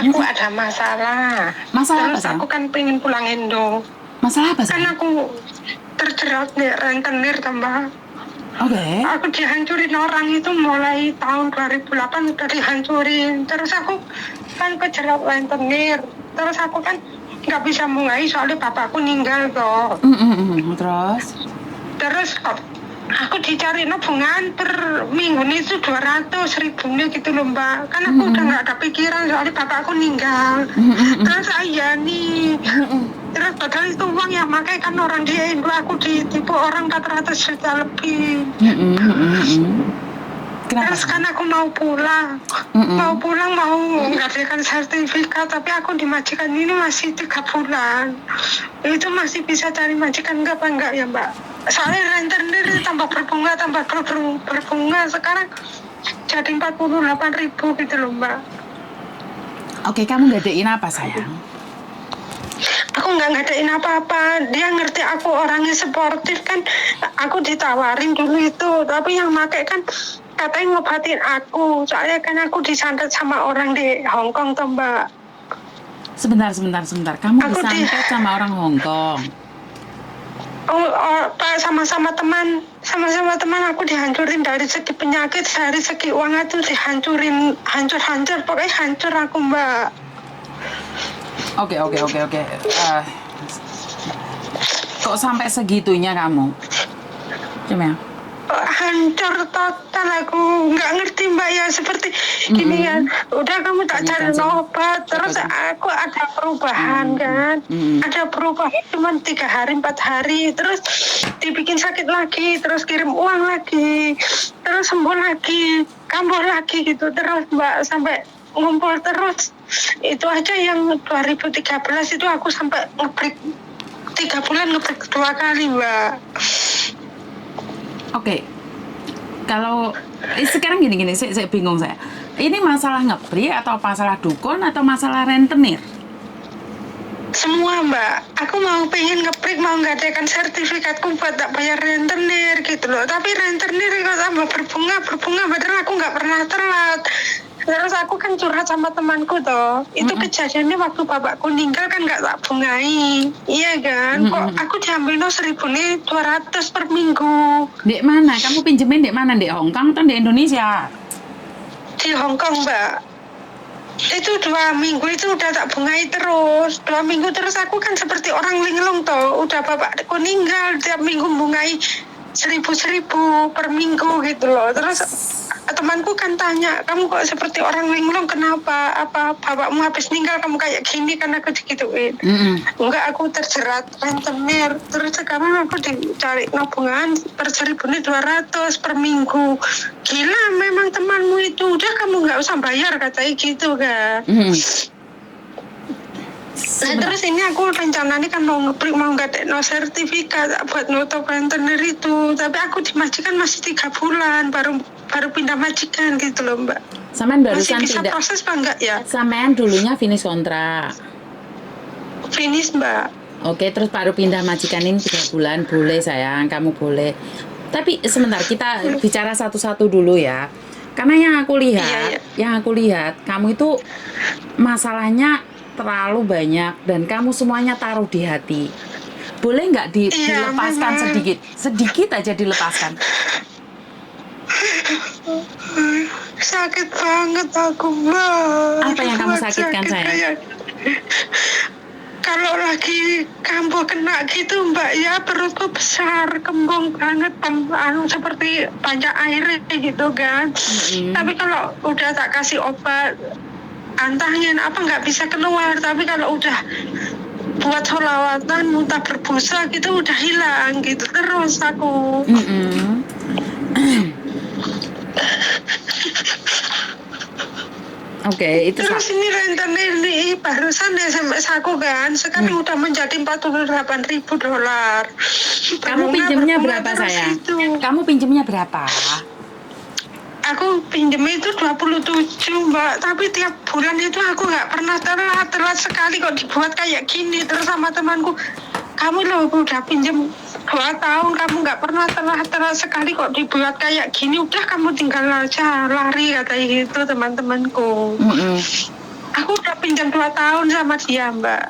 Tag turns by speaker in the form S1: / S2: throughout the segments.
S1: aku ada masalah.
S2: Masalah
S1: Terus
S2: apa,
S1: aku kan pengen pulang Indo.
S2: Masalah apa,
S1: Kan aku terjerat di rentenir tambah.
S2: Oke.
S1: Aku dihancurin orang itu mulai tahun 2008 udah dihancurin. Terus aku kan kejerat rentenir. Terus aku kan nggak bisa mulai soalnya bapakku meninggal toh. Terus aku dicari nabungan per minggu itu 200.000 gitu loh mbak. Kan aku udah nggak ada pikiran soalnya bapakku meninggal. Terus saya nih. Terus padahal itu uang yang pakai kan orang di Indo, aku ditipu orang 400 juta lebih. Terus kan aku mau pulang, mau mengadakan sertifikat, tapi aku di majikan ini masih 3 bulan. Itu masih bisa cari majikan enggak ya mbak? Soalnya rentenir tambah berbunga, sekarang jadi 48.000 gitu loh mbak.
S2: Oke, kamu gadein apa sayang?
S1: Aku nggak ngadain apa-apa. Dia ngerti aku orangnya sportif kan. Aku ditawarin dulu itu, tapi yang pakai kan katanya ngobatin aku. Soalnya kan aku disantet sama orang di Hong Kong tuh mbak.
S2: Sebentar. Kamu disantet sama orang Hong Kong?
S1: Pak, sama-sama teman aku dihancurin dari segi penyakit, dari segi uang itu dihancurin, hancur, pokoknya hancur aku mbak.
S2: Oke. Kok sampai segitunya kamu? Cuma
S1: hancur total, aku nggak ngerti mbak ya, seperti gini kan. Udah kamu tak cari obat, terus aku ada perubahan kan. Ada perubahan cuma 3 hari 4 hari, terus dibikin sakit lagi, terus kirim uang lagi, terus sembuh lagi, kambuh lagi gitu terus mbak, sampai ngumpul terus. Itu aja yang 2013 itu aku sampai ngebreak 3 bulan, ngebreak 2 kali mbak.
S2: Oke. Kalau sekarang gini, saya bingung saya. Ini masalah ngebreak atau masalah dukun atau masalah rentenir?
S1: Semua mbak, aku mau pengen ngebreak, mau ngadakan sertifikatku buat tak bayar rentenir gitu loh. Tapi rentenir kok tambah berbunga, padahal aku nggak pernah telat. Terus aku kan curhat sama temanku toh. Itu kejadiannya waktu bapakku meninggal kan nggak tak bungai. Iya kan? Kok aku diambil 1.200 per minggu.
S2: Di mana? Kamu pinjemin di mana? Di Hong Kong atau di Indonesia?
S1: Di Hong Kong mbak. Itu 2 minggu itu udah tak bungai terus. 2 minggu terus aku kan seperti orang linglung toh. Udah bapakku meninggal, tiap minggu bungai 1.000 per minggu gitu loh. Terus temanku kan tanya, kamu kok seperti orang linglung, kenapa? Apa bapakmu habis meninggal kamu kayak gini? Kan aku digituin. Enggak, aku terjerat rentenir. Terus sekarang aku dicari nabungan per 1.200 per minggu. Gila memang temanmu itu, udah kamu nggak usah bayar katanya gitu kan. Nah terus ini aku rencananya kan mau ngebreak, mau ngadain sertifikat buat nutup rentenir itu, tapi aku di majikan masih 3 bulan baru pindah majikan gitu loh mbak.
S2: Sampean barusan
S1: masih bisa
S2: tidak
S1: proses apa enggak ya?
S2: Sampean dulunya finish kontrak.
S1: Finish mbak. Oke,
S2: terus baru pindah majikan ini 3 bulan, boleh sayang, kamu boleh. Tapi sebentar, kita bicara satu-satu dulu ya. Karena yang aku lihat, kamu itu masalahnya terlalu banyak dan kamu semuanya taruh di hati. Boleh nggak dilepaskan sedikit aja dilepaskan?
S1: Sakit banget aku mbak.
S2: Apa yang kamu sakitkan sayang?
S1: Kalau lagi kambuh kena gitu mbak ya, perutku besar, kembung banget, seperti banyak air gitu kan. Tapi kalau udah tak kasih obat antangin apa nggak bisa keluar, tapi kalau udah buat sholawatan muntah berbusa gitu udah hilang gitu terus aku.
S2: Oke, itu
S1: terus ini rentenir nih barusan SMS aku kan, sekarang udah menjadi $48.000.
S2: Kamu pinjemnya berapa sayang? Kamu pinjemnya berapa?
S1: Aku pinjemnya itu 27 mbak, tapi tiap bulan itu aku nggak pernah telat sekali kok dibuat kayak gini. Terus sama temanku, kamu loh udah pinjem 2 tahun kamu nggak pernah telat sekali kok dibuat kayak gini, udah kamu tinggal aja lari katanya gitu teman-temanku. Aku udah pinjam 2 tahun sama dia, Mbak.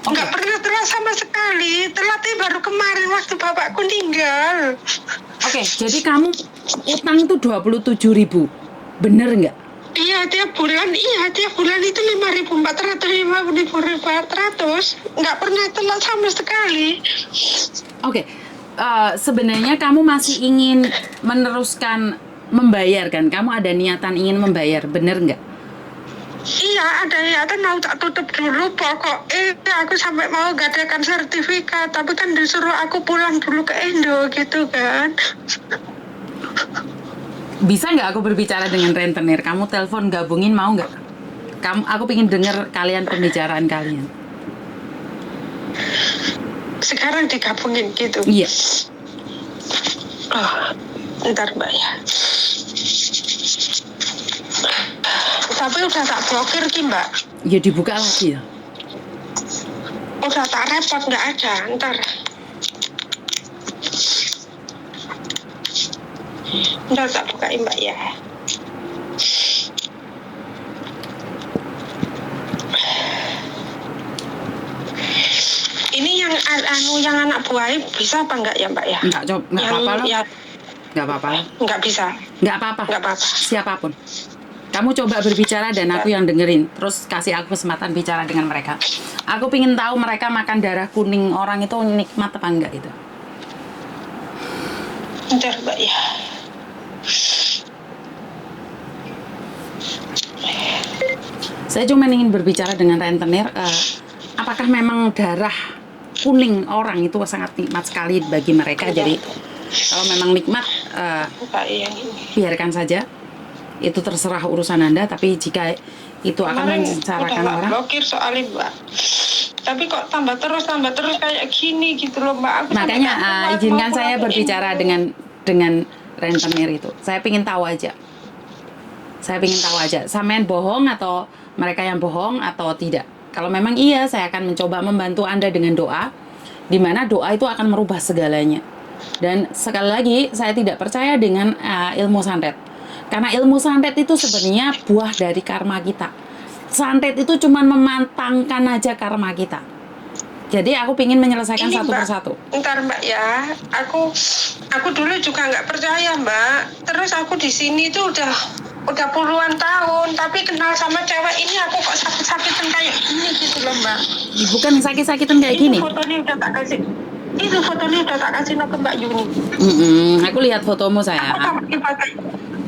S2: Oke.
S1: Nggak pernah telat sama sekali. Telatnya baru kemarin waktu bapakku meninggal.
S2: Oke, jadi kamu utang itu 27.000. Bener nggak?
S1: Iya, tiap bulan itu 5.400, 5.400. Nggak pernah telat sama sekali.
S2: Oke, sebenarnya kamu masih ingin meneruskan membayar kan? Kamu ada niatan ingin membayar, bener nggak?
S1: Iya, ada niatan mau tak tutup dulu. Pokoknya aku sampai mau gadakan sertifikat. Tapi kan disuruh aku pulang dulu ke Indo gitu kan.
S2: Bisa nggak aku berbicara dengan rentenir? Kamu telepon gabungin mau nggak? Aku pengen dengar kalian pembicaraan kalian.
S1: Sekarang digabungin gitu.
S2: Iya.
S1: Oh, ntar Mbak ya. Tapi udah tak blokir Ki, Mbak.
S2: Ya dibuka lagi ya.
S1: Udah tak repot, nggak ada. Ntar tak bukain Mbak ya. Ini yang anak buahnya bisa apa enggak ya Mbak ya?
S2: Nggak apa-apa loh.
S1: Ya,
S2: Nggak apa-apa.
S1: nggak bisa.
S2: Nggak apa-apa.
S1: Nggak apa-apa.
S2: Siapapun. Kamu coba berbicara dan aku yang dengerin. Terus kasih aku kesempatan bicara dengan mereka. Aku pingin tahu mereka makan darah kuning orang itu nikmat apa enggak itu.
S1: Ntar Mbak ya.
S2: Saya cuma ingin berbicara dengan rentenir. Apakah memang darah kuning orang itu sangat nikmat sekali bagi mereka? Jadi kalau memang nikmat, biarkan saja. Itu terserah urusan Anda. Tapi jika itu akan mencarakan orang,
S1: blokir soalnya Mbak. Tapi kok tambah terus kayak gini gitu loh Mbak. Aku
S2: makanya izinkan saya berbicara dengan rentenir itu. Saya ingin tahu aja. Sampean bohong atau mereka yang bohong atau tidak. Kalau memang iya, saya akan mencoba membantu Anda dengan doa, di mana doa itu akan merubah segalanya. Dan sekali lagi, saya tidak percaya dengan ilmu santet. Karena ilmu santet itu sebenarnya buah dari karma kita. Santet itu cuma memantangkan aja karma kita. Jadi aku ingin menyelesaikan
S1: ini,
S2: satu
S1: Mbak,
S2: persatu.
S1: Ntar Mbak ya, aku dulu juga nggak percaya Mbak. Terus aku di sini tuh udah puluhan tahun, tapi kenal sama cewek ini aku kok sakit-sakitan kayak gini gitu loh Mbak.
S2: Bukan sakit-sakitan kayak gini.
S1: Itu fotonya udah tak kasih ke Mbak Yuni.
S2: Aku lihat fotomu sayang.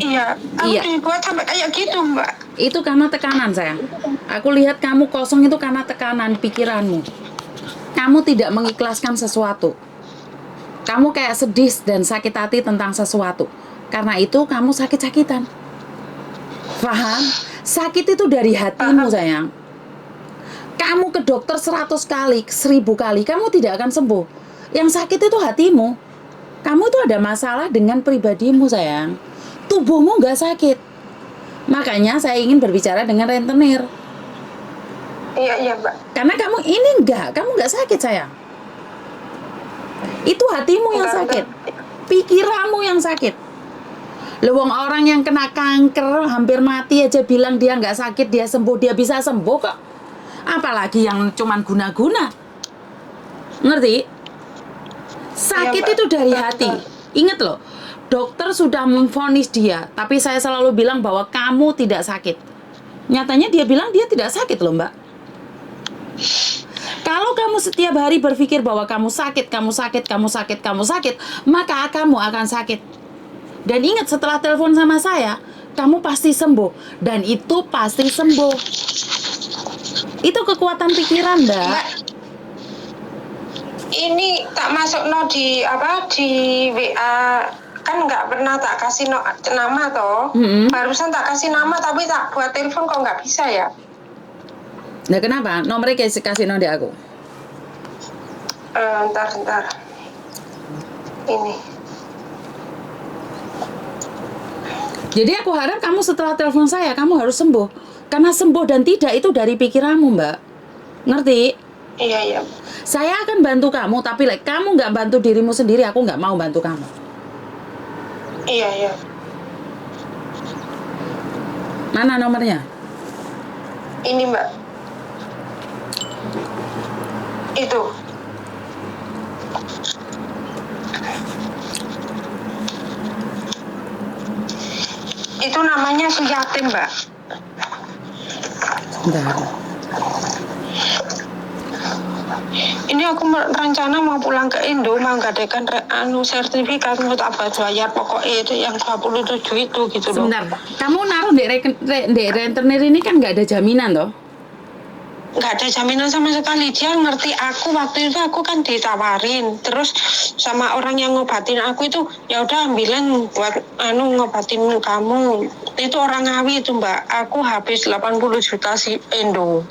S1: Iya, dibuat sampai kayak gitu Mbak.
S2: Itu karena tekanan sayang. Aku lihat kamu kosong itu karena tekanan pikiranmu. Kamu tidak mengikhlaskan sesuatu. Kamu kayak sedih dan sakit hati tentang sesuatu. Karena itu kamu sakit-sakitan. Paham? Sakit itu dari hatimu sayang. Kamu ke dokter 100 kali, 1000 kali, kamu tidak akan sembuh. Yang sakit itu hatimu. Kamu itu ada masalah dengan pribadimu sayang. Tubuhmu nggak sakit. Makanya saya ingin berbicara dengan rentenir.
S1: Iya Mbak.
S2: Karena kamu nggak sakit sayang. Itu hatimu yang sakit. Pikiranmu yang sakit. Lewong orang yang kena kanker hampir mati aja bilang dia nggak sakit, dia sembuh, dia bisa sembuh kok. Apalagi yang cuman guna-guna. Ngerti? Sakit
S1: Mbak.
S2: itu dari hati. Ingat loh, dokter sudah memvonis dia, tapi saya selalu bilang bahwa kamu tidak sakit. Nyatanya dia bilang dia tidak sakit loh Mbak. Kalau kamu setiap hari berpikir bahwa kamu sakit, maka kamu akan sakit. Dan ingat setelah telepon sama saya, kamu pasti sembuh. Dan itu pasti sembuh. Itu kekuatan pikiran, Mbak.
S1: Ini tak masuk di WA, kan nggak pernah tak kasih nama toh. Barusan tak kasih nama tapi tak buat telepon kok nggak bisa ya.
S2: Nah kenapa? Nomornya kasih di aku.
S1: Ntar. Ini.
S2: Jadi aku harap kamu setelah telepon saya, kamu harus sembuh. Karena sembuh dan tidak itu dari pikiranmu, Mbak. Ngerti?
S1: Iya.
S2: Saya akan bantu kamu, tapi kamu nggak bantu dirimu sendiri, aku nggak mau bantu kamu.
S1: Iya.
S2: Mana nomornya?
S1: Ini Mbak, itu namanya si yatim Mbak.
S2: Bentar.
S1: Ini aku rencana mau pulang ke Indo, mau ngadakan sertifikat untuk abad bayar pokoknya itu yang 27 itu gitu loh.
S2: Sebentar, kamu naruh di rentenir ini kan nggak ada jaminan toh?
S1: Nggak ada jaminan sama sekali. Dia ngerti aku waktu itu, aku kan ditawarin terus sama orang yang ngobatin aku itu, ya udah ambilin buat ngobatin kamu. Itu orang Ngawi itu Mbak, aku habis 80 juta si Indo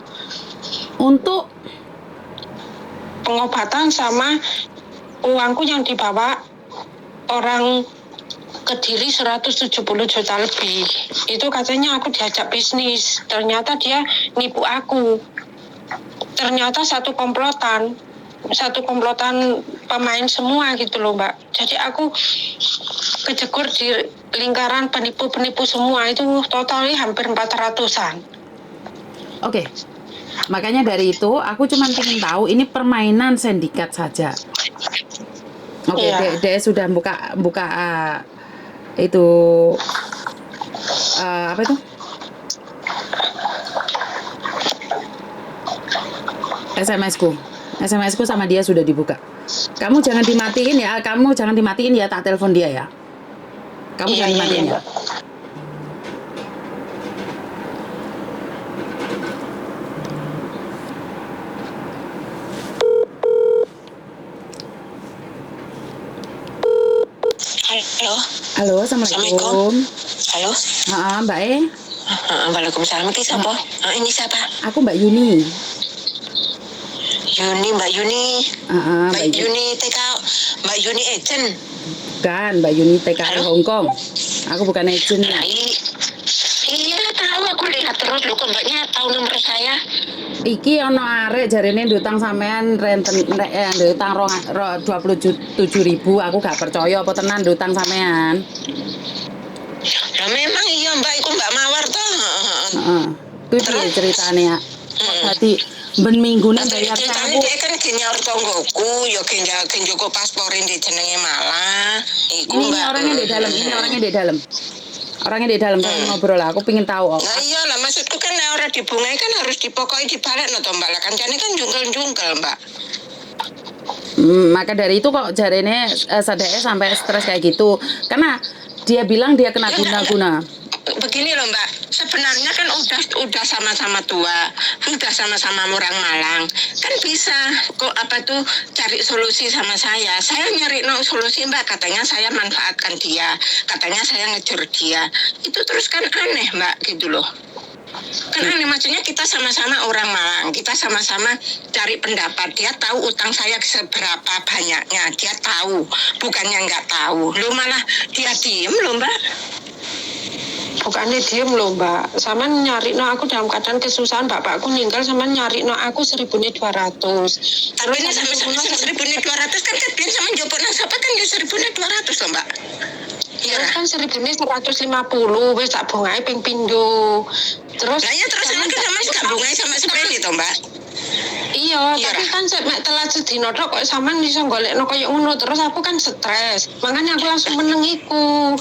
S2: Untuk
S1: pengobatan sama uangku yang dibawa orang Kediri 170 juta lebih. Itu katanya aku diajak bisnis, ternyata dia nipu aku. Ternyata satu komplotan pemain semua gitu loh Mbak. Jadi aku kejegur di lingkaran penipu-penipu semua, itu totalnya hampir 400-an.
S2: Oke. Makanya dari itu aku cuma ingin tahu ini permainan sindikat saja. Oke,
S1: Iya.
S2: dia sudah buka itu apa itu? SMS-ku sama dia sudah dibuka. Kamu jangan dimatiin ya, tak telepon dia ya. Kamu
S1: Iya,
S2: jangan dimatiin ya.
S1: Mbak. Halo.
S2: Halo, assalamualaikum.
S1: Halo.
S2: Mbak E.
S1: Waalaikumsalam. Ini siapa? Ini siapa?
S2: Aku Mbak Yuni.
S1: Mbak Yuni.
S2: Mbak
S1: Yuni TK, Mbak Yuni agent.
S2: Bukan, Mbak Yuni TKI
S1: Halo?
S2: Hong Kong. Aku bukan agent.
S1: Iya tahu, aku lihat terus loh, kok Mbaknya tahu nomor saya.
S2: Iki ono arek jarene ndutang sampean ndutang 27.000, aku gak percaya apa tenan ndutang sampean.
S1: Lah memang iya Mbak, iku Mbak Mawar toh.
S2: Heeh. Kuwi piye ceritane ya? Dadi ben minggune bayar
S1: ceritanya
S2: aku.
S1: dia kan genyaur tonggoku, ya genjoko pasporin di jenenge Malah. Iku
S2: Ini
S1: Mbak.
S2: orangnya di dalam, Orangnya di dalam, saya ngobrol lah. Aku pengen tahu.
S1: Nah iya lah, maksudku kan ora dibungai kan harus dipokoi dibalik no toh Mbak. Lah kancane kan jungkel-jungkel Mbak.
S2: Maka dari itu kok jarene sadake sampai stres kayak gitu. Karena dia bilang dia kena guna-guna.
S1: Begini loh Mbak, sebenarnya kan udah sama-sama tua, udah sama-sama orang Malang, kan bisa kok cari solusi sama saya nyari solusi Mbak, katanya saya manfaatkan dia, katanya saya ngejur dia, itu terus kan aneh Mbak gitu loh. Kan aneh, maksudnya kita sama-sama orang Malang, kita sama-sama cari pendapat, dia tahu utang saya seberapa banyaknya, dia tahu, bukannya nggak tahu, lo malah dia diem loh Mbak. Bukannya diem loh Mbak, sama nyari aku dalam keadaan kesusahan, bapakku meninggal, sama nyari aku 1.200. Tapi ini sama 1.200 kan kebian sama jopok nasabah kan ya 1.200 loh Mbak. Terus kan 1.150 wis tak bungai ping pindho. Terus sama kan sama gak bungai sama sepeni to Mbak. Iya, tapi kan telat sedino tok kok sampean iso golekno koyo ngono, terus aku kan stres. Makanya aku langsung meneng iku.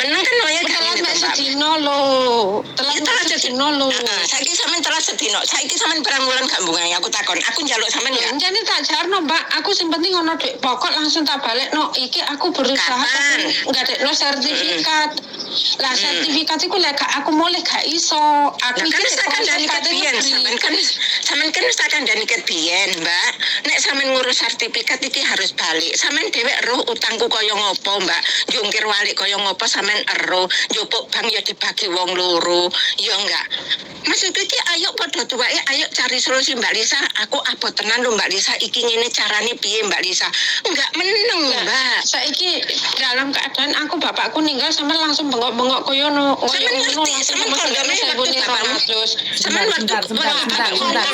S1: Meneng kan wae telat mek sedino lho. Telat sedino lho. Saiki sampean telat sedino. Saiki sampean perang wulan gak bungai, aku takon. Aku njaluk sampean ya. Jane tak jarno, Mbak. Aku sing penting ono duit pokok langsung tak balekno. Iki aku berusaha ngadekno sertifikat. Lah sertifikat iku lek aku mulai gak iso. Aku iki kan dari kabiyen sampean kan kandhani ket biyen, Mbak. Nek sampean ngurus sertifikat iki harus balik. Sampean dhewek roh utangku kaya ngopo, Mbak. Jungkir walik kaya ngopo sampean ero. Njupuk bank ya dibagi wong loro. Ya enggak. Maksud iki ayo padha tuwake, ayo cari solusi Mbak Lisa. Aku apa tenan lho Mbak Lisa, iki ngene carane piye Mbak Lisa. Enggak meneng, Mbak. Saiki dalam keadaan aku bapakku ninggal sampean langsung bengok-bengok koyo ngono. Sampean ngerti, sampean kondome waktu bapakmu. Sampean waktu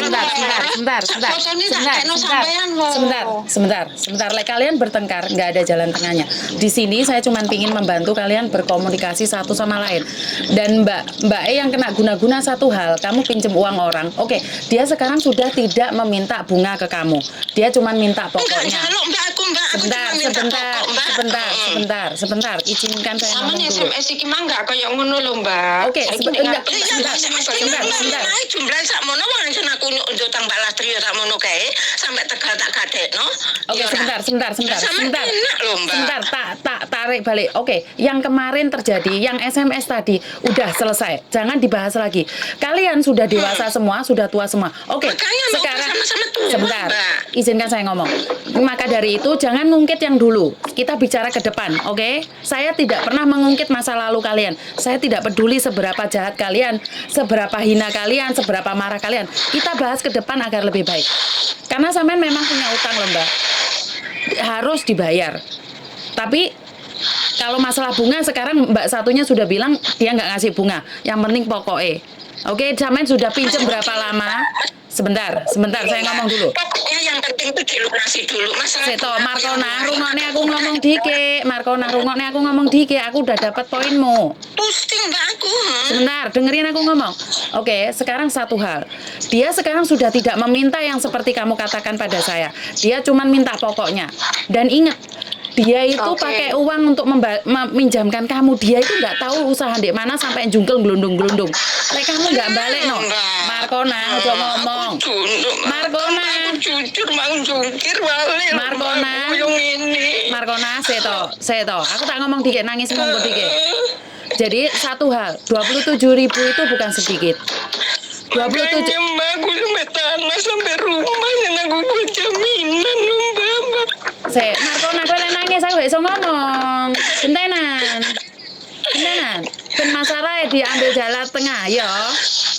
S2: Sebentar. Sebentar. Like, kalian bertengkar, nggak ada jalan tengahnya. Di sini saya cuma ingin membantu kalian berkomunikasi satu sama lain. Dan Mbak E yang kena guna-guna satu hal, kamu pinjem uang orang. Oke, dia sekarang sudah tidak meminta bunga ke kamu. Dia cuma minta pokoknya. Sebentar. Izinkan saya ngomong dulu.
S1: SMS iki mah enggak kaya ngono lho, Mbak.
S2: Oke, sebentar.
S1: Jumlah sakmono wong sing aku utang balas trio sakmono kae sampai Tegal tak gadekno.
S2: Oke, sebentar. Sebentar, tak tarik balik. Oke, yang kemarin terjadi, yang SMS tadi udah selesai. Jangan dibahas lagi. Kalian sudah dewasa semua, sudah tua semua. Oke, sekarang sebentar. Izinkan saya ngomong. Maka dari itu jangan ngungkit yang dulu. Kita bicara ke depan, oke? Saya tidak pernah mengungkit masa lalu kalian. Saya tidak peduli seberapa jahat kalian, seberapa hina kalian, seberapa marah kalian. Kita bahas ke depan agar lebih baik. Karena sampean memang punya utang loh, Mbak. Harus dibayar. Tapi kalau masalah bunga sekarang Mbak satunya sudah bilang dia nggak ngasih bunga. Yang penting pokoknya. Oke, sampean sudah pinjam berapa lama? Sebentar, saya ngomong dulu.
S1: Pokoknya yang penting itu dilunasi dulu.
S2: Seto, Markona, rungokne aku ngomong dike. Aku udah dapat poinmu.
S1: Pusing Mbak aku.
S2: Sebentar, dengerin aku ngomong. Oke, sekarang satu hal. Dia sekarang sudah tidak meminta yang seperti kamu katakan pada saya. Dia cuma minta pokoknya. Dan ingat, dia itu pakai uang untuk meminjamkan kamu. Dia itu nggak tahu usaha di mana sampai jungkel gelundung. Lek kamu nggak balik no. Markona udah ngomong. Markona.
S1: Jujur mau jungkir balik.
S2: Markona, seto. Aku tak ngomong dikit, nangis ngomong dikit. Jadi satu hal, 27.000 itu bukan sedikit. 27.
S1: Mbak, aku sampai tanah sampai rumah yang aku buat jaminan Mbak.
S2: Markona kowe nangis aku iso ngomong. Gentenan. Ben masalah diambil jalan tengah ya.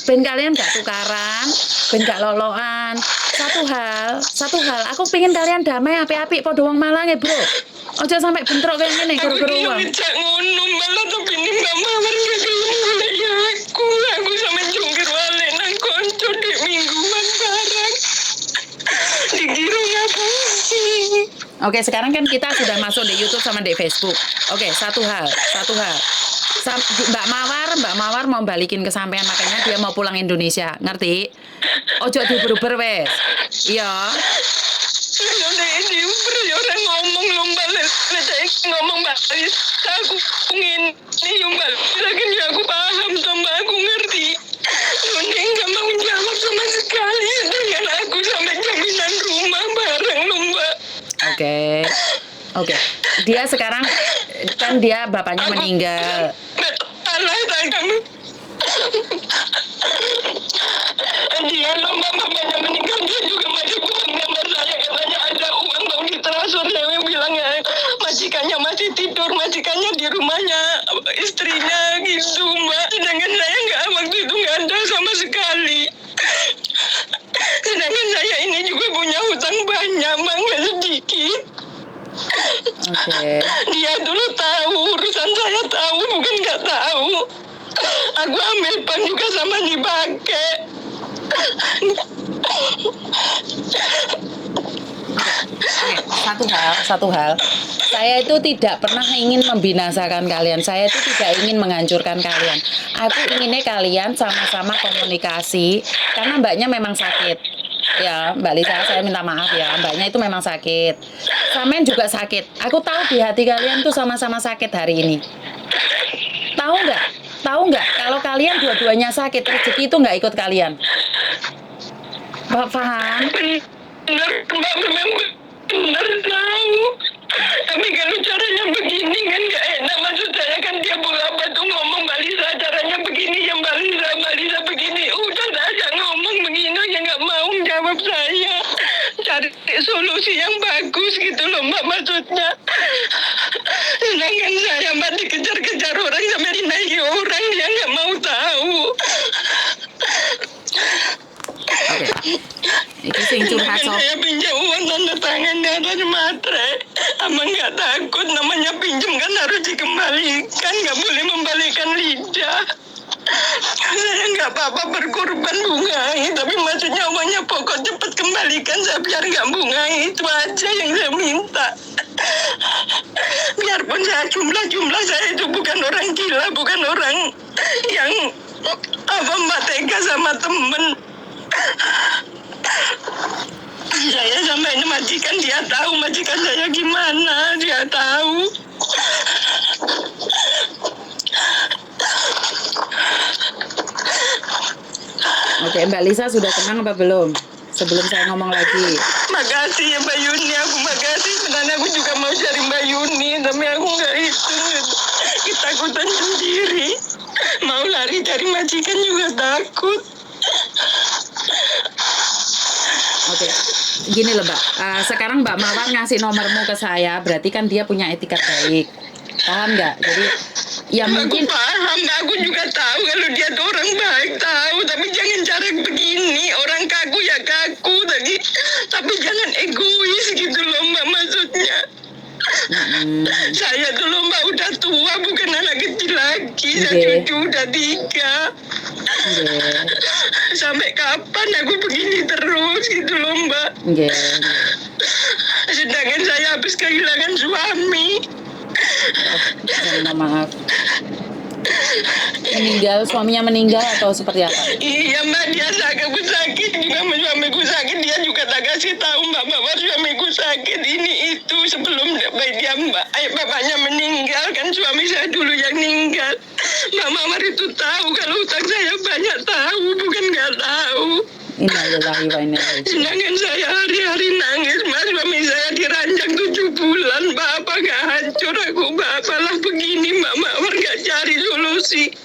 S2: Ben kalian gak tukaran, ben gak loloan. Satu hal, aku pengen kalian damai apik-apik padha wong Malang ya, Bro. Ojo sampai bentrok kayak ngene gara-gara uang.
S1: Aku ngejak ngono malah tapi ini Mbak Mawar gak gelem ya aku sampe jungkir balik nang konco di mingguan barang. Dikira ngapusin.
S2: Oke, sekarang kan kita sudah masuk di YouTube sama di Facebook. Oke, satu hal. Mbak Mawar mau balikin ke sampean, makanya dia mau pulang Indonesia, ngerti? Ojo diuber-uber wes. Iya.
S1: Orang ngomong lomba ngomong Mbak aku ingin Mbak lagi aku paham sama aku ngerti. Dia nggak mau jawab sama sekali dengan aku sampai jaminan rumah bareng lomba.
S2: Oke. Dia sekarang kan dia bapaknya meninggal.
S1: Dia lomba bapaknya meninggal, dia juga masih bukan gambar saya, katanya ada uang mau ditransfer. Saya bilang ya majikannya masih tidur, majikannya di rumahnya istrinya gitu Mbak. Sedangkan saya waktu itu nggak ada sama sekali. Sedangkan saya ini juga punya hutang banyak Mbak, nggak sedikit. Dia dulu tahu urusan saya, tahu bukan nggak tahu. Aku ambil pan juga sama dipakai.
S2: Satu hal. Saya itu tidak pernah ingin membinasakan kalian. Saya itu tidak ingin menghancurkan kalian. Aku inginnya kalian sama-sama komunikasi karena mbaknya memang sakit. Ya, Mbak Lisa, saya minta maaf ya. Mbaknya itu memang sakit. Sampean juga sakit. Aku tahu di hati kalian tuh sama-sama sakit hari ini. Tahu nggak? Kalau kalian dua-duanya sakit, rezeki itu nggak ikut kalian. Mbak paham?
S1: Benar tahu. Tapi kalau caranya begini kan nggak enak. Maksud saya kan dia apa tuh ngomong Mbak Lisa caranya begini ya Mbak Lisa begini. Udah aja ngomong begini ya nggak mau jawab saya. Cari solusi yang bagus gitu loh Mbak maksudnya. Sedangkan saya Mbak dikejar-kejar orang sampai dinaiki orang, dia nggak mau tahu.
S2: Itu sing curhat sob.
S1: Saya pinjam uang tanda tangan ada materai. Abang nggak takut, namanya pinjam kan harus dikembalikan, nggak boleh membalikan lidah. Saya nggak apa-apa berkorban bunga, tapi maksudnya uangnya pokok majikan saya biar nggak bungai, itu aja yang saya minta. Biarpun saya jumlah saya itu bukan orang gila, bukan orang yang mbak tega sama temen. Saya sama ini majikan, dia tahu majikan saya gimana, dia tahu.
S2: Oke, Mbak Lisa sudah tenang apa belum? Sebelum saya ngomong lagi.
S1: Makasih ya Mbak Yuni, aku makasih. Sebenarnya aku juga mau cari Mbak Yuni, tapi aku nggak hitung. Ketakutan sendiri. Mau lari cari majikan juga takut.
S2: Oke, gini loh Mbak. Sekarang Mbak Mawar ngasih nomormu ke saya, berarti kan dia punya etikat baik. Paham nggak? Jadi ya mungkin
S1: Aku paham, aku juga tahu kalau dia tuh orang baik, tahu, tapi jangan cara begini. Orang kaku ya kaku tadi, tapi jangan egois gitu loh Mbak, maksudnya. Saya tuh loh Mbak udah tua, bukan anak kecil lagi. Saya cucu udah 3. Sampai kapan aku begini terus gitu loh Mbak. Sedangkan saya habis kehilangan suami.
S2: Maaf. Suaminya meninggal atau seperti apa?
S1: Iya Mbak, dia sakit juga, suamiku sakit, dia juga tak kasih tahu Mbak bahwa suamiku sakit ini itu sebelum dia bapaknya meninggal, kan suami saya dulu yang meninggal. Mbak Mawar itu tahu kalau utang saya banyak, tahu, bukan nggak tahu.
S2: Innalillahi wa inna ilaihi.
S1: Sedangkan saya hari-hari nangis, Mas, suami saya diranjang 7 bulan, Bapak nggak hancur, aku Bapak lah begini, Mbak Mawar nggak cari solusi.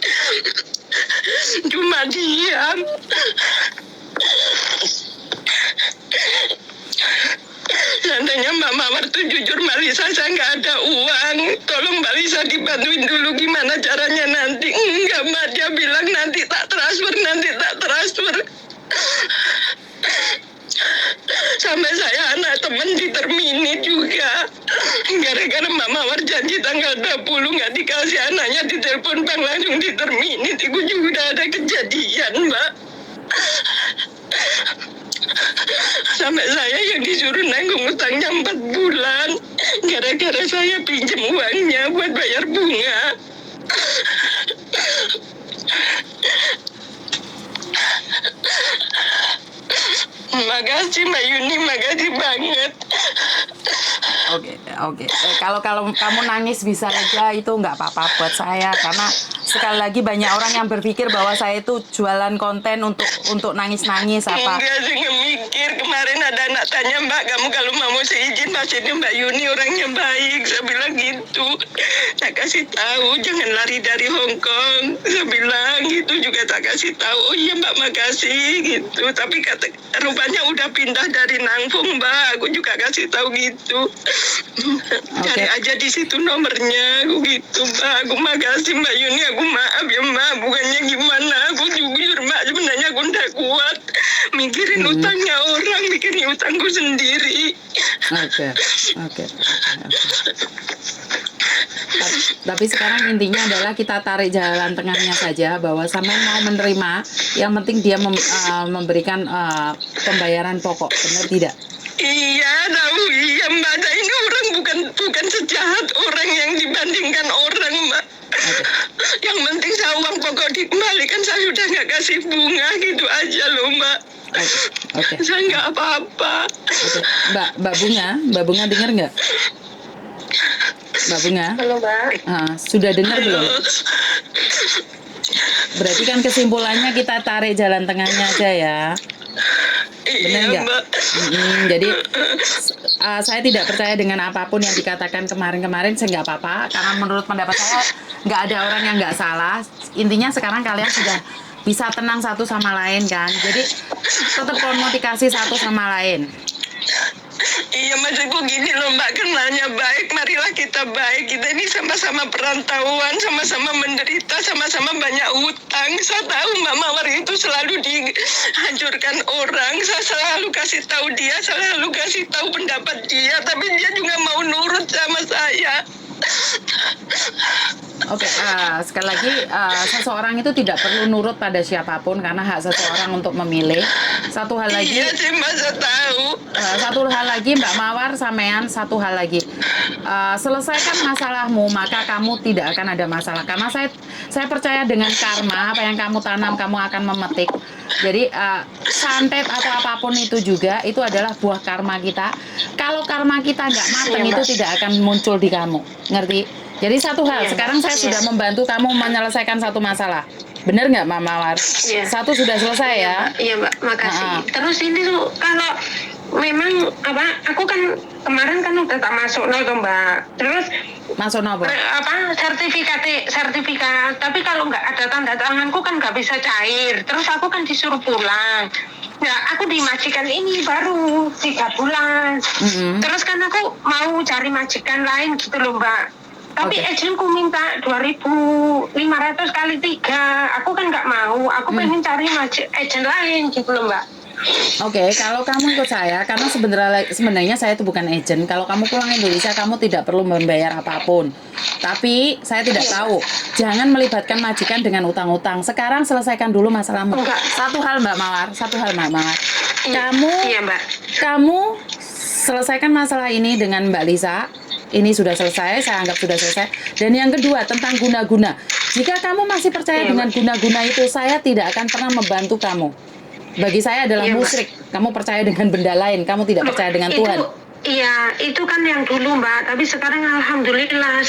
S1: Cuma diam. Seandainya Mbak Mawar tuh jujur, Mbak Lisa, saya nggak ada uang, tolong Mbak Lisa dibantuin dulu gimana caranya nanti. Enggak Mbak, dia bilang nanti tak transfer. Sampai saya anak temen ditermini juga. Gara-gara Mbak Mawar janji tanggal 20 nggak dikasih, anaknya ditelepon bank langsung ditermini. Itu juga udah ada kejadian Mbak. Sampai saya yang disuruh nanggung utangnya 4 bulan. Gara-gara saya pinjam uangnya buat bayar bunga. Makasih Mbak Yuni, makasih banget.
S2: Oke. Kalau kamu nangis bisa aja, itu nggak apa-apa buat saya, karena sekali lagi banyak orang yang berpikir bahwa saya itu jualan konten untuk nangis-nangis apa.
S1: Enggak sih, ngemikir. Kemarin ada anak tanya, Mbak, kamu kalau mau seizin maksudnya Mbak Yuni orangnya baik. Saya bilang gitu. Saya kasih tahu jangan lari dari Hong Kong. Saya bilang gitu juga, tak kasih tahu. Oh iya Mbak, makasih gitu. Tapi rupanya udah pindah dari Nangfung Mbak. Aku juga kasih tahu gitu. Cari aja di situ nomornya. Aku gitu Mbak. Aku makasih Mbak Yuni. Aku maaf ya Mbak. Bukannya gimana. Aku jujur Mbak. Sebenarnya aku udah kuat mikirin utangnya orang, mikirin utangku sendiri.
S2: Oke. Tapi sekarang intinya adalah kita tarik jalan tengahnya saja, bahwa sampai mau menerima, yang penting dia memberikan pembayaran pokok, benar tidak?
S1: Iya, tahu iya Mbak. Nah, ini orang bukan sejahat orang yang dibandingkan orang Mbak. Yang penting saya uang pokok dikembalikan, saya sudah nggak kasih bunga gitu aja loh Mbak.
S2: Oke.
S1: Saya nggak apa-apa.
S2: Mbak Bunga dengar nggak? Mbak Bunga?
S1: Halo Mbak.
S2: Sudah dengar belum? Berarti kan kesimpulannya kita tarik jalan tengahnya aja ya. Benar nggak? Jadi saya tidak percaya dengan apapun yang dikatakan kemarin. Saya nggak apa-apa, karena menurut pendapat saya nggak ada orang yang nggak salah. Intinya sekarang kalian sudah bisa tenang satu sama lain kan. Jadi tetap komunikasi satu sama lain.
S1: Iya, maksudku gini loh Mbak, kenalnya baik, marilah kita baik. Kita ini sama-sama perantauan, sama-sama menderita, sama-sama banyak utang. Saya tahu Mbak Mawar itu selalu dihancurkan orang. Saya selalu kasih tahu dia, selalu kasih tahu pendapat dia, tapi dia juga mau nurut sama saya.
S2: Oke, sekali lagi seseorang itu tidak perlu nurut pada siapapun karena hak seseorang untuk memilih. Satu hal lagi,
S1: Iya sih masa tahu.
S2: satu hal lagi Mbak Mawar sampean, satu hal lagi. Selesaikan masalahmu maka kamu tidak akan ada masalah karena saya percaya dengan karma, apa yang kamu tanam kamu akan memetik. Jadi santet atau apapun itu juga itu adalah buah karma kita. Kalau karma kita nggak mateng
S1: Iya,
S2: itu
S1: Mbak.
S2: tidak akan muncul di kamu, ngerti? Jadi satu hal,
S1: Iya,
S2: sekarang
S1: Mbak.
S2: saya
S1: Iya.
S2: sudah membantu kamu menyelesaikan satu masalah. Bener nggak, Mama Mawar?
S1: Iya.
S2: Satu sudah selesai ya.
S1: Iya Mbak, makasih.
S2: Ha-ha.
S1: Terus ini tuh kalau memang aku kan kemarin kan udah tak masuk tuh Mbak. Terus
S2: Masuk nopo?
S1: sertifikat. Tapi kalau nggak ada tanda tanganku kan nggak bisa cair. Terus aku kan disuruh pulang. Ya aku di majikan ini baru 3 bulan.
S2: Mm-mm.
S1: Terus kan aku mau cari majikan lain gitu loh Mbak. Tapi
S2: Oke.
S1: agentku minta 2.500 kali 3. Aku kan nggak mau. Aku pengen cari agent lain gitu loh Mbak.
S2: Oke, kalau kamu ikut saya, karena sebenarnya saya itu bukan agent. Kalau kamu pulang Indonesia, kamu tidak perlu membayar apapun. Tapi saya tidak tahu, jangan melibatkan majikan dengan utang-utang. Sekarang selesaikan dulu masalahmu.
S1: Enggak.
S2: Satu hal Mbak Mawar.
S1: Iya Mbak.
S2: Kamu selesaikan masalah ini dengan Mbak Lisa. Ini sudah selesai, saya anggap sudah selesai. Dan yang kedua tentang guna-guna. Jika kamu masih percaya
S1: Iya,
S2: dengan
S1: Mbak.
S2: guna-guna itu, saya tidak akan pernah membantu kamu. Bagi saya adalah
S1: Iya, Mbak.
S2: musyrik. Kamu percaya dengan benda lain, kamu tidak percaya dengan Tuhan.
S1: Iya, itu kan yang dulu Mbak. Tapi sekarang alhamdulillah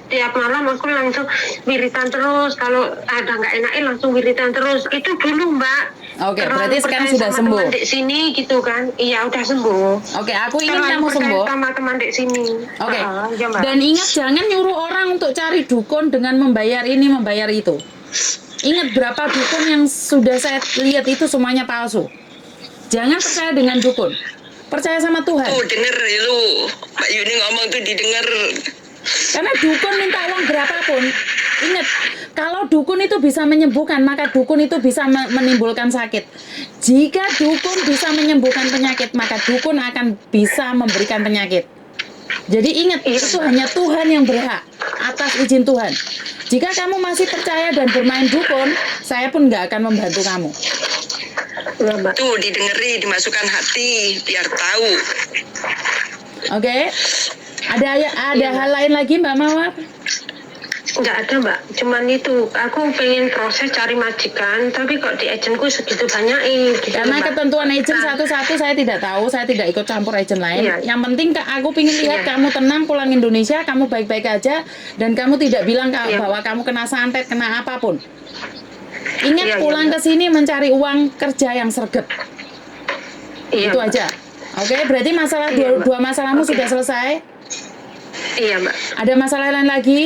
S1: tiap malam aku langsung wiritan terus. Kalau ada nggak enaknya langsung wiritan terus. Itu dulu Mbak.
S2: Oke,
S1: Terlalu
S2: berarti sekarang
S1: percaya
S2: sudah
S1: sama
S2: sembuh.
S1: teman di sini gitu kan. Iya, udah sembuh.
S2: Oke, aku ingin
S1: Terlalu
S2: kamu
S1: percaya
S2: sembuh.
S1: sama teman di sini.
S2: Oke.
S1: Iya, Mbak.
S2: Dan ingat jangan nyuruh orang untuk cari dukun dengan membayar ini, membayar itu. Ingat berapa dukun yang sudah saya lihat itu semuanya palsu. Jangan percaya dengan dukun. Percaya sama Tuhan.
S1: Tuh denger itu Mbak Yuni ngomong tuh didengar.
S2: Karena dukun minta uang berapapun. Ingat, kalau dukun itu bisa menyembuhkan, maka dukun itu bisa menimbulkan sakit. Jika dukun bisa menyembuhkan penyakit, maka dukun akan bisa memberikan penyakit. Jadi ingat, itu hanya Tuhan yang berhak atas izin Tuhan. Jika kamu masih percaya dan bermain dukun, saya pun nggak akan membantu kamu.
S1: Tuh didengeri, dimasukkan hati biar tahu.
S2: Oke? Ada hal lain lagi Mbak Mawar?
S1: Nggak ada Mbak, cuman itu aku pengen proses cari majikan, tapi kok di agentku segitu banyak gitu.
S2: Karena
S1: Mbak.
S2: ketentuan agent satu-satu saya tidak tahu, saya tidak ikut campur agent lain.
S1: Iya.
S2: Yang penting aku ingin lihat
S1: Iya.
S2: kamu tenang pulang Indonesia, kamu baik-baik aja, dan kamu tidak bilang
S1: Iya.
S2: bahwa kamu kena santet, kena apapun. Ingat
S1: Iya,
S2: pulang
S1: iya,
S2: ke sini mencari uang kerja yang sregep.
S1: Iya,
S2: Itu
S1: Mbak.
S2: aja. Oke, berarti masalah
S1: Iya, Mbak.
S2: dua masalahmu
S1: Oke.
S2: sudah selesai.
S1: Iya Mbak.
S2: Ada masalah lain lagi?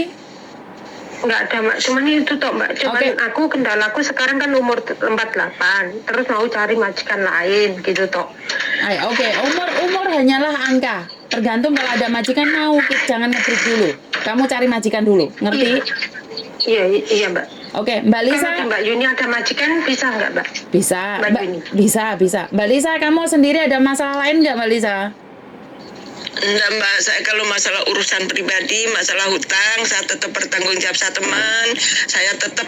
S1: Nggak ada Mbak, cuman itu toh Mbak. Cuman
S2: Oke.
S1: aku kendalaku sekarang kan umur 48, terus mau cari majikan lain gitu toh.
S2: Ayo, oke. Umur hanyalah angka. Tergantung kalau ada majikan mau, jangan nge-break dulu. Kamu cari majikan dulu, ngerti?
S1: Iya Mbak.
S2: Oke, Mbak Lisa.
S1: Kalau Mbak Yuni ada majikan bisa nggak Mbak?
S2: Bisa,
S1: Mbak Yuni.
S2: bisa. Mbak Lisa, kamu sendiri ada masalah lain nggak, Mbak Lisa?
S1: Enggak Mbak, saya kalau masalah urusan pribadi, masalah hutang, saya tetap bertanggung jawab sama teman. Saya tetap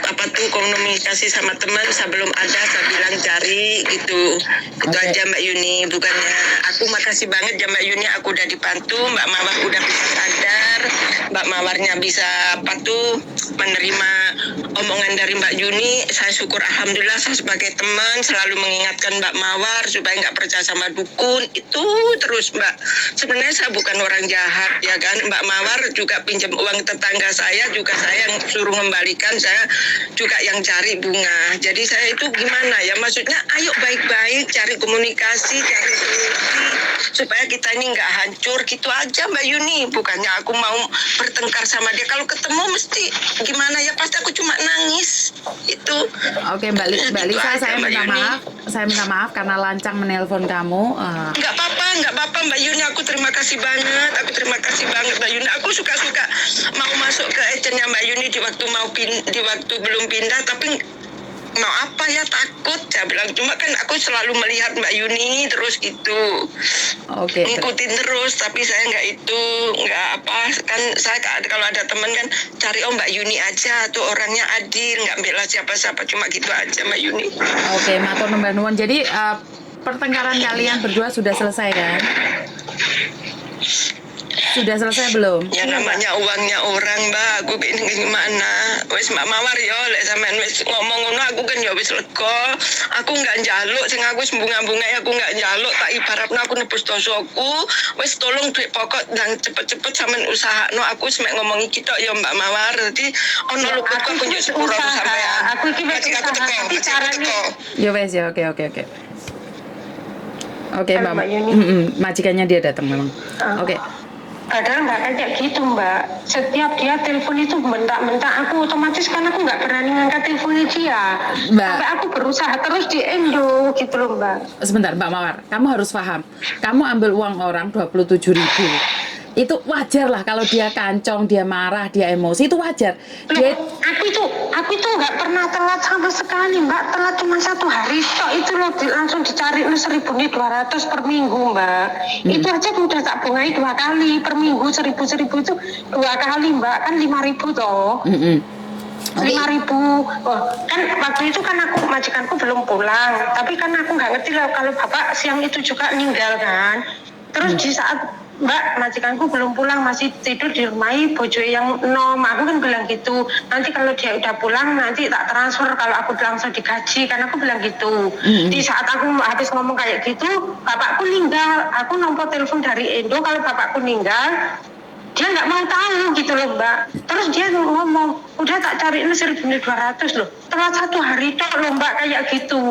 S1: komunikasi sama teman. Sebelum ada saya bilang cari gitu. Itu
S2: Oke.
S1: aja Mbak Yuni. Bukannya aku makasih banget ya Mbak Yuni. Aku udah dibantu. Mbak Mawar udah bisa sadar. Mbak Mawarnya bisa menerima omongan dari Mbak Yuni. Saya syukur alhamdulillah saya sebagai teman selalu mengingatkan Mbak Mawar supaya nggak percaya sama dukun. Itu terus Mbak. Sebenarnya saya bukan orang jahat ya kan. Mbak Mawar juga pinjam uang tetangga saya, juga saya yang suruh membalikan, saya juga yang cari bunga. Jadi saya itu gimana ya, maksudnya ayo baik-baik cari komunikasi, cari solusi supaya kita ini nggak hancur gitu aja Mbak Yuni. Bukannya aku mau bertengkar sama dia, kalau ketemu mesti gimana ya, pasti aku cuma nangis itu.
S2: Oke, Mbak
S1: Gitu
S2: Lisa,
S1: aja,
S2: saya
S1: Mbak
S2: minta
S1: Yuni.
S2: maaf. Saya minta maaf karena lancang menelpon kamu.
S1: Nggak apa-apa Mbak Yuni, aku terima kasih banget Mbak Yuni. Aku suka-suka mau masuk ke agentnya Mbak Yuni di waktu belum pindah, tapi mau apa ya, takut. Saya bilang, cuma kan aku selalu melihat Mbak Yuni terus gitu.
S2: Oke.
S1: Ngikutin terus, tapi saya nggak apa, kan saya kalau ada teman kan cari Mbak Yuni aja, tuh orangnya adil, nggak bela siapa-siapa, cuma gitu aja Mbak Yuni.
S2: Oke, matur nuwun. Jadi pertengkaran kalian berdua sudah selesai kan? Sudah selesai belum?
S1: Ya namanya uangnya orang, Mbak. Aku ini gimana? Wis Mbak Mawar yo, lek sampean wis ngomong ngono aku kan yo wis lega. Aku nggak njaluk, sing aku wis bunga-bunga aku nggak njaluk, tak ibaratno aku nebus dosaku. Wis tolong duit pokok dan cepet-cepet sampean usahakno, aku wis mek ngomong iki tok yo Mbak Mawar. Dadi ono luputku aku yo sepuro sampean.
S3: Aku iki wis usaha, tapi carane
S2: Ya wes ya, oke. Oke, Mbak.
S3: Mbak Yuni.
S2: Majikannya dia datang memang. Oke.
S3: Padahal nggak kayak gitu Mbak. Setiap dia telepon itu bentak-bentak aku, otomatis kan aku nggak berani ngangkat teleponnya dia.
S2: Mbak.
S3: Sampai aku berusaha terus di endo gitu loh Mbak.
S2: Sebentar Mbak Mawar, kamu harus paham. Kamu ambil uang orang 27.000. Itu wajar lah kalau dia kancong, dia marah, dia emosi, itu wajar. Dia
S3: Aku itu nggak pernah telat sama sekali Mbak. Telat cuma 1 hari tok itu loh, langsung dicari 1.200 per minggu Mbak. Itu aja udah tak bungai 2 kali per minggu, 1.000 itu 2 kali Mbak, kan 5.000 toh. 5.000. Oh, kan waktu itu kan aku majikanku belum pulang, tapi kan aku nggak ngerti lah kalau bapak siang itu juga meninggal kan. Terus di saat Mbak, majikanku belum pulang, masih tidur di rumah bojo yang nom. Aku kan bilang gitu, nanti kalau dia udah pulang nanti tak transfer kalau aku langsung digaji, kan aku bilang gitu. Di saat aku habis ngomong kayak gitu, bapakku meninggal. Aku nomor telepon dari Indo, kalau bapakku meninggal dia nggak mau tahu gitu loh Mbak. Terus dia ngomong, udah tak cariin 1.200 loh. Telat 1 hari tok loh Mbak kayak gitu.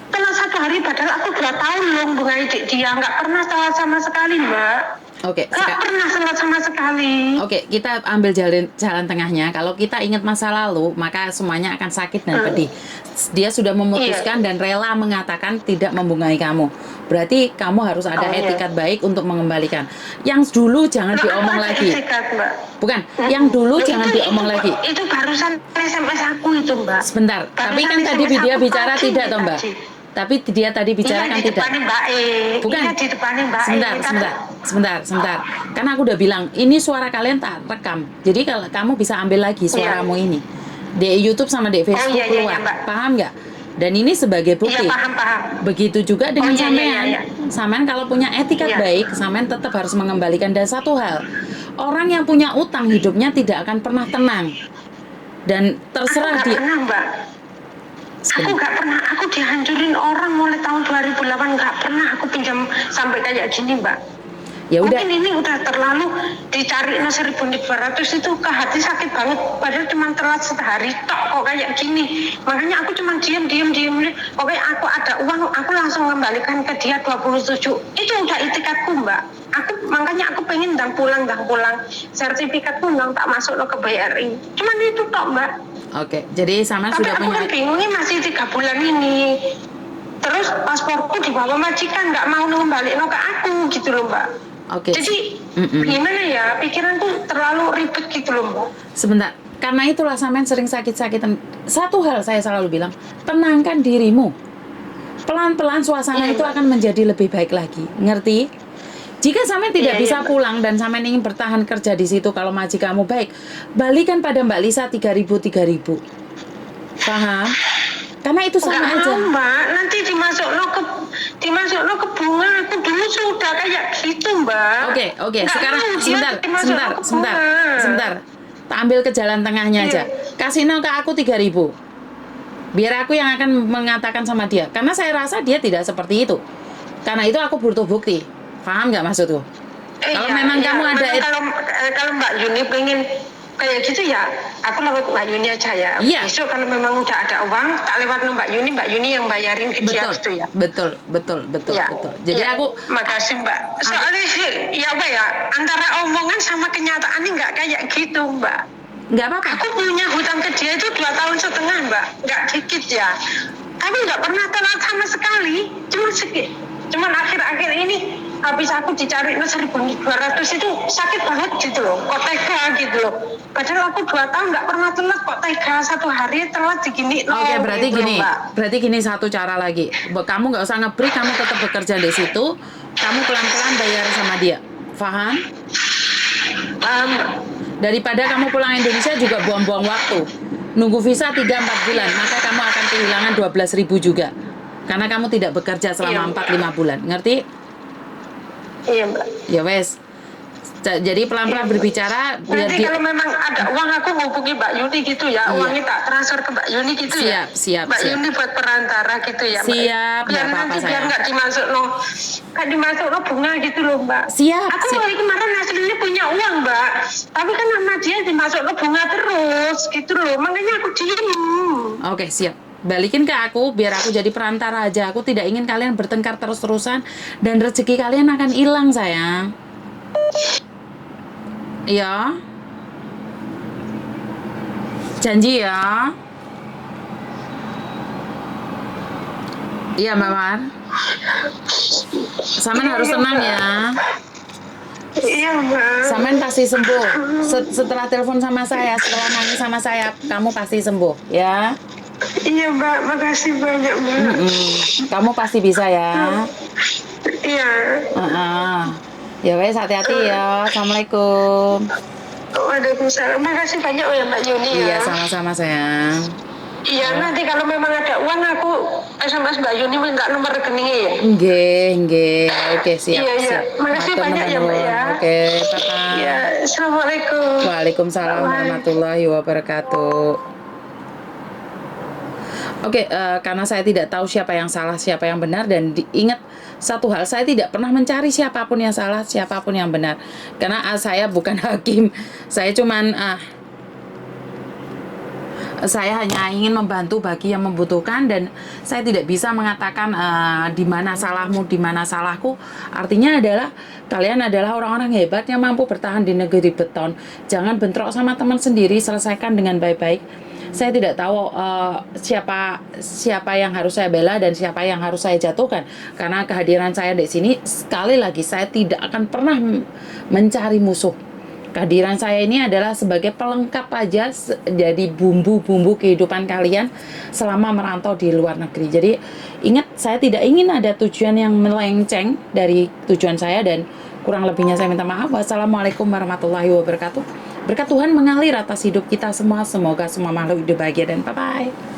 S3: Telat 1 hari padahal aku 2 tahun loh bunga dia, nggak pernah telat sama sekali Mbak.
S2: Oke,
S3: nggak pernah telat sama sekali.
S2: Oke, kita ambil jalan tengahnya. Kalau kita ingat masa lalu, maka semuanya akan sakit dan pedih. Dia sudah memutuskan dan rela mengatakan tidak membungai kamu. Berarti kamu harus ada etikat baik untuk mengembalikan. Yang dulu jangan diomong lagi.
S3: Etikat, Mbak.
S2: Bukan, yang dulu jangan diomong lagi.
S3: Itu barusan SMS aku itu Mbak.
S2: Sebentar, tapi kan tadi dia bicara tidak toh Mbak? Tapi dia tadi bicara kan tidak. Bukan.
S3: Iya, di depanin Mbak
S2: Sebentar. Karena aku udah bilang, ini suara kalian tak rekam. Jadi kalau kamu bisa ambil lagi suaramu ini. Di YouTube sama di Facebook keluar. Paham nggak? Dan ini sebagai bukti.
S3: Iya, paham.
S2: Begitu juga dengan sampean.
S3: Iya.
S2: Sampean kalau punya etikat baik, sampean tetap harus mengembalikan. Dan satu hal, orang yang punya utang hidupnya tidak akan pernah tenang. Dan terserah dia.
S3: Pernah, Mbak. Aku nggak pernah, aku dihancurin orang mulai tahun 2008, nggak pernah aku pinjam sampai kayak gini Mbak.
S2: Ya udah.
S3: Mungkin ini udah terlalu dicari 1.200 itu ke hati sakit banget. Padahal cuma telat 1 hari tok kok kayak gini. Makanya aku cuma diam. Pokoknya aku ada uang, aku langsung kembalikan ke dia 27. Itu udah itikadku Mbak. Makanya aku pengen ndang pulang. Sertifikatku ndang tak masuk lo ke BRI. Cuman itu tok Mbak.
S2: Oke, jadi sama
S3: tapi
S2: sudah
S3: aku
S2: punya.
S3: Kan bingungnya masih 3 bulan ini. Terus pasporku dibawa majikan, nggak mau ngembaliin ke aku gitu loh Mbak.
S2: Oke.
S3: Jadi gimana ya, pikiranku terlalu ribet gitu loh Mbak.
S2: Sebentar, karena itulah sampean sering sakit-sakitan. Satu hal saya selalu bilang, tenangkan dirimu. Pelan-pelan suasana itu akan menjadi lebih baik lagi. Ngerti? Jika sampean tidak bisa pulang dan sampean ingin bertahan kerja di situ, kalau maji kamu baik, balikan pada Mbak Lisa 3.000. Paham? Karena itu sama aja.
S3: Mbak, nanti dimasuk lo ke bunga. Aku dulu sudah kayak gitu Mbak.
S2: Oke. Sekarang sebentar. Tak ambil ke jalan tengahnya aja. Kasih ke aku 3.000. Biar aku yang akan mengatakan sama dia. Karena saya rasa dia tidak seperti itu. Karena itu aku butuh bukti. Paham nggak maksudku? Kalau memang kamu ada.
S3: Kalau Mbak Yuni pengen kayak gitu ya, aku lewat Mbak Yuni aja ya.
S2: Iya.
S3: Besok kalau memang udah ada uang, tak lewat Mbak Yuni yang bayarin ke dia gitu ya.
S2: Betul. Jadi aku
S3: makasih Mbak. Soalnya ya apa ya, antara omongan sama kenyataan ini nggak kayak gitu Mbak.
S2: Nggak apa-apa.
S3: Aku punya hutang ke dia itu 2,5 tahun Mbak, nggak dikit ya. Tapi nggak pernah telat sama sekali. Cuman akhir-akhir ini habis aku dicari 1.200 itu sakit banget gitu loh, kok tega gitu loh. Padahal aku 2 tahun nggak pernah telat, kok tega 1 hari telat segini.
S2: Oke, berarti
S3: gitu
S2: gini,
S3: loh, Mbak.
S2: berarti gini satu cara lagi. Kamu nggak usah nge-break, kamu tetap bekerja di situ. Kamu pelan-pelan bayar sama dia. Paham? Daripada kamu pulang Indonesia juga buang-buang waktu. Nunggu visa 3-4 bulan, maka kamu akan kehilangan 12.000 juga. Karena kamu tidak bekerja selama 4-5 bulan. Ngerti?
S3: Iya, Mbak.
S2: Ya wes. Jadi pelan-pelan berbicara biar
S3: Nanti kalau memang ada uang aku hubungi Mbak Yuni gitu ya,
S2: Iya.
S3: uangnya tak transfer ke Mbak Yuni gitu ya.
S2: Siap.
S3: Mbak Yuni buat perantara gitu ya, Mbak.
S2: Siap,
S3: Biar
S2: nggak apa-apa,
S3: nanti biar
S2: sayang.
S3: nggak dimasuk no bunga gitu loh, Mbak.
S2: Siap,
S3: Aku
S2: siap.
S3: hari kemarin aslinya punya uang, Mbak, tapi kan sama dia dimasuk no bunga terus gitu loh, makanya aku diem.
S2: Oke, siap. Balikin ke aku biar aku jadi perantara aja. Aku tidak ingin kalian bertengkar terus-terusan dan rezeki kalian akan hilang, sayang. Iya. Janji ya. Iya, Mbak Mar. Samen harus tenang ya.
S3: Iya, Mbak.
S2: Samen pasti sembuh. Setelah telepon sama saya, setelah nangis sama saya, kamu pasti sembuh, ya.
S3: Iya, Mbak, makasih banyak, Mbak.
S2: Kamu pasti bisa ya.
S3: Iya.
S2: Ya wes, hati-hati ya. Assalamualaikum.
S3: Waalaikumsalam. Makasih banyak ya Mbak Yuni ya.
S2: Iya, sama-sama sayang.
S3: Iya, nanti kalau memang ada uang aku SMS Mbak Yuni minta nomor rekeningnya ya.
S2: Nggih. Oke, siap.
S3: Iya.
S2: siap.
S3: Makasih
S2: Matur
S3: banyak ya,
S2: nuwun.
S3: Mbak ya.
S2: Oke, bye-bye.
S3: Iya, Assalamualaikum.
S2: Waalaikumsalam
S3: Bye.
S2: warahmatullahi wabarakatuh. Oke, karena saya tidak tahu siapa yang salah, siapa yang benar, dan ingat satu hal, saya tidak pernah mencari siapapun yang salah, siapapun yang benar. Karena saya bukan hakim, saya cuman saya hanya ingin membantu bagi yang membutuhkan, dan saya tidak bisa mengatakan di mana salahmu, di mana salahku. Artinya adalah kalian adalah orang-orang hebat yang mampu bertahan di negeri beton. Jangan bentrok sama teman sendiri, selesaikan dengan baik-baik. Saya tidak tahu siapa yang harus saya bela dan siapa yang harus saya jatuhkan, karena kehadiran saya di sini, sekali lagi saya tidak akan pernah mencari musuh. Kehadiran saya ini adalah sebagai pelengkap aja, jadi bumbu-bumbu kehidupan kalian selama merantau di luar negeri. Jadi ingat, saya tidak ingin ada tujuan yang melenceng dari tujuan saya, dan kurang lebihnya saya minta maaf. Wassalamualaikum warahmatullahi wabarakatuh. Berkat Tuhan mengalir atas hidup kita semua. Semoga semua makhluk hidup bahagia, dan bye-bye.